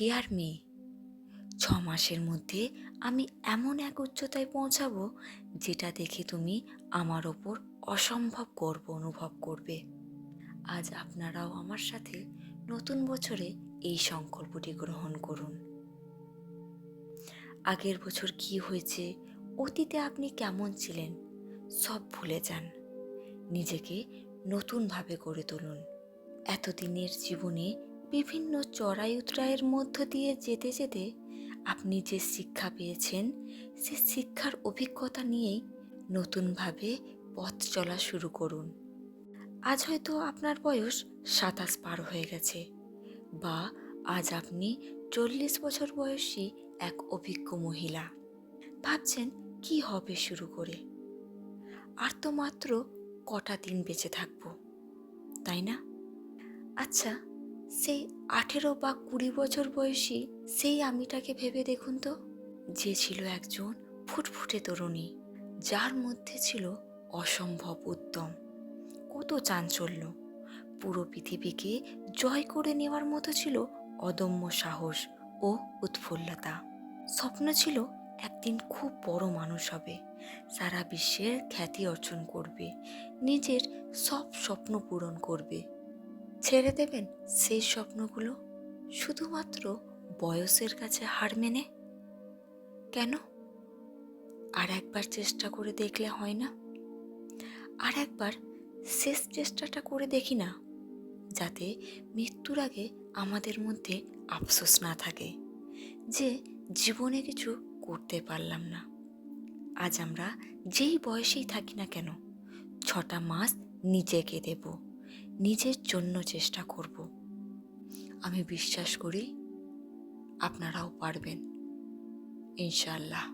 Deer me, 6 মাসের মধ্যে আমি এমন এক উচ্চতায় পৌঁছাবো যেটা দেখে তুমি আমার ওপর অসম্ভব গর্ব অনুভব করবে। আজ আপনারাও আমার সাথে নতুন বছরে এই সংকল্পটি গ্রহণ করুন। আগের বছর কি হয়েছে, অতীতে আপনি কেমন ছিলেন, সব ভুলে যান। নিজেকে নতুনভাবে গড়ে তুলুন। এতদিনের জীবনে বিভিন্ন চড়াই উতরাইয়ের মধ্য দিয়ে যেতে যেতে আপনি যে শিক্ষা পেয়েছেন, সে শিক্ষার অভিজ্ঞতা নিয়েই নতুনভাবে পথ চলা শুরু করুন। আজ হয়তো আপনার বয়স 27 পার হয়ে গেছে, বা আজ আপনি 40 বছর বয়সী এক অভিজ্ঞ মহিলা। ভাবছেন কি হবে শুরু করে, আর তো মাত্র কটা দিন বেঁচে থাকবো, তাই না? আচ্ছা, সেই 18 বা 20 বছর বয়সী সেই আমিটাকে ভেবে দেখুন তো, যে ছিল একজন ফুটফুটে তরুণী, যার মধ্যে ছিল অসম্ভব উদ্যম, কত চাঞ্চল্য, পুরো পৃথিবীকে জয় করে নেওয়ার মতো ছিল অদম্য সাহস ও উৎফুল্লতা। স্বপ্ন ছিল একদিন খুব বড় মানুষ হবে, সারা বিশ্বের খ্যাতি অর্জন করবে, নিজের সব স্বপ্ন পূরণ করবে। ছেড়ে দেবেন সেই স্বপ্নগুলো শুধুমাত্র বয়সের কাছে হার মেনে? কেন? আর একবার চেষ্টা করে দেখলে হয় না? আর একবার শেষ চেষ্টাটা করে দেখি না, যাতে মৃত্যুর আগে আমাদের মধ্যে আফসোস না থাকে যে জীবনে কিছু করতে পারলাম না। আজ আমরা যেই বয়সেই থাকি না কেন, 6টা মাস নিজেকে দেব, নিজের জন্য চেষ্টা করব। আমি বিশ্বাস করি আপনারাও পারবেন, ইনশাআল্লাহ।